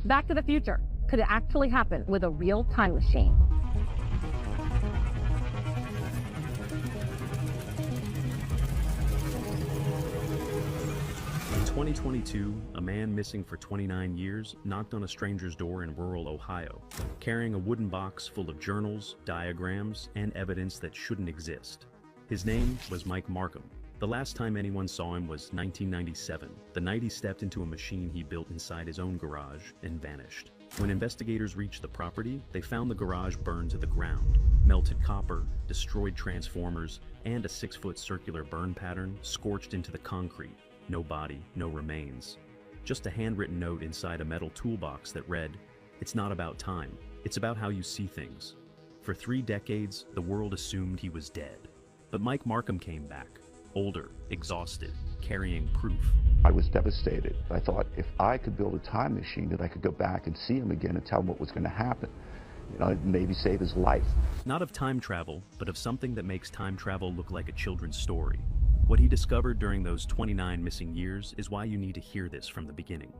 Back to the Future. Could it actually happen with a real time machine? In 2022, a man missing for 29 years knocked on a stranger's door in rural Ohio, carrying a wooden box full of journals, diagrams, and evidence that shouldn't exist. His name was Mike Markham. The last time anyone saw him was 1997, the night he stepped into a machine he built inside his own garage and vanished. When investigators reached the property, they found the garage burned to the ground. Melted copper, destroyed transformers, and a 6-foot circular burn pattern scorched into the concrete. No body, no remains. Just a handwritten note inside a metal toolbox that read, "It's not about time, it's about how you see things." For 3 decades, the world assumed he was dead. But Mike Markham came back, older, exhausted, carrying proof. I was devastated. I thought if I could build a time machine that I could go back and see him again and tell him what was going to happen, maybe save his life. Not of time travel, but of something that makes time travel look like a children's story. What he discovered during those 29 missing years is why you need to hear this from the beginning.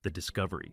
The discovery.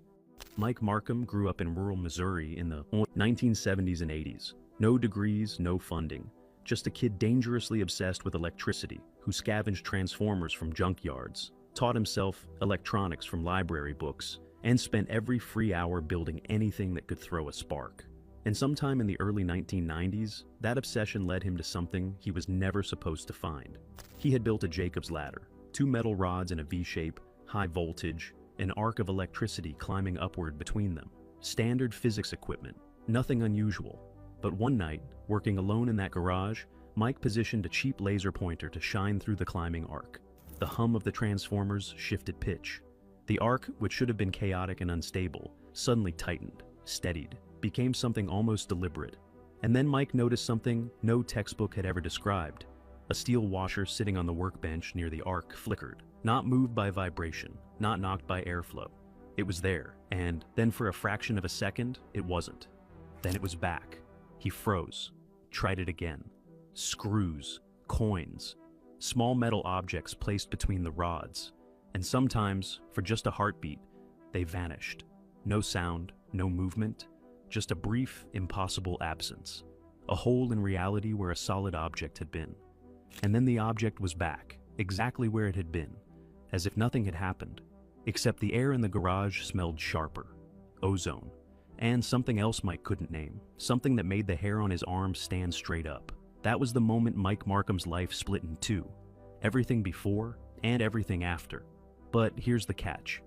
Mike Markham grew up in rural Missouri in the 1970s and 80s. No degrees, no funding. Just a kid dangerously obsessed with electricity, who scavenged transformers from junkyards, taught himself electronics from library books, and spent every free hour building anything that could throw a spark. And sometime in the early 1990s, that obsession led him to something he was never supposed to find. He had built a Jacob's ladder, 2 metal rods in a V-shape, high voltage, an arc of electricity climbing upward between them. Standard physics equipment, nothing unusual. But one night, working alone in that garage, Mike positioned a cheap laser pointer to shine through the climbing arc. The hum of the transformers shifted pitch. The arc, which should have been chaotic and unstable, suddenly tightened, steadied, became something almost deliberate. And then Mike noticed something no textbook had ever described. A steel washer sitting on the workbench near the arc flickered, not moved by vibration, not knocked by airflow. It was there, and then for a fraction of a second, it wasn't. Then it was back. He froze, tried it again. Screws, coins, small metal objects placed between the rods. And sometimes, for just a heartbeat, they vanished. No sound, no movement, just a brief, impossible absence. A hole in reality where a solid object had been. And then the object was back, exactly where it had been, as if nothing had happened, except the air in the garage smelled sharper. Ozone. And something else Mike couldn't name, something that made the hair on his arm stand straight up. That was the moment Mike Markham's life split in two. Everything before and everything after. But here's the catch.